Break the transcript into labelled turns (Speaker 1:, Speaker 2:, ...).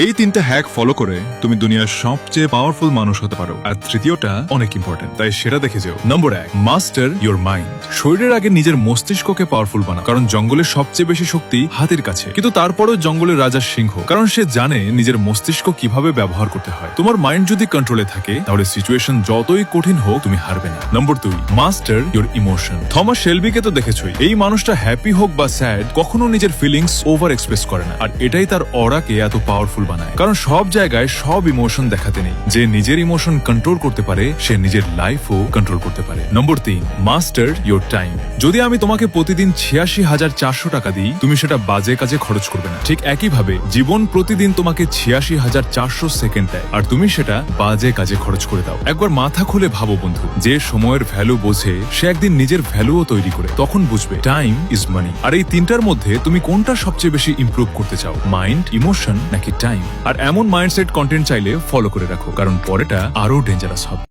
Speaker 1: এই তিনটা hack follow করে তুমি দুনিয়ার সবচেয়ে পাওয়ারফুল মানুষ হতে পারো। আর তৃতীয়টা অনেক ইম্পর্টেন্ট, তাই সেটা দেখে যেও। নম্বর 1, মাস্টার ইউর মাইন্ড। শরীরের আগে নিজের মস্তিষ্ককে পাওয়ারফুল বানাও, কারণ জঙ্গলের সবচেয়ে বেশি শক্তি হাতের কাছে। কিন্তু তারপরও জঙ্গলের রাজা সিংহ, কারণ সে জানে নিজের মস্তিষ্ক কিভাবে ব্যবহার করতে হয়। তোমার মাইন্ড যদি কন্ট্রোলে থাকে, তাহলে সিচুয়েশন যতই কঠিন হোক তুমি হারবে না। নম্বর 2, মাস্টার ইউর ইমোশন। থমাস শেলবিকে তো দেখেছই, এই মানুষটা হ্যাপি হোক বা স্যাড কখনো নিজের ফিলিংস ওভার এক্সপ্রেস করে না। আর এটাই তার অরাকে এত পাওয়ারফুল বানায়, কারণ সব জায়গায় সব ইমোশন দেখাতে নেই। যে নিজের ইমোশন কন্ট্রোল করতে পারে, সে নিজের লাইফও কন্ট্রোল করতে পারে। নম্বর 3, মাস্টার ইউর টাইম। যদি আমি তোমাকে প্রতিদিন ৮৬,৪০০ টাকা দিই, তুমি সেটা বাজে কাজে খরচ করবে না। ঠিক একইভাবে জীবন প্রতিদিন তোমাকে ৮৬,৪০০ সেকেন্ড দেয়, আর তুমি সেটা বাজে কাজে খরচ করে দাও। একবার মাথা খুলে ভাবো বন্ধু, যে সময়ের ভ্যালু বোঝে সে একদিন নিজের ভ্যালুও তৈরি করে, তখন বুঝবে টাইম ইজ মানি। আর এই তিনটার মধ্যে তুমি কোনটা সবচেয়ে বেশি ইমপ্রুভ করতে চাও, মাইন্ড, ইমোশন নাকি টাইম? আর এমন মাইন্ডসেট কন্টেন্ট চাইলে ফলো করে রাখো, কারণ পরেটা আরো ডেঞ্জারাস হবে।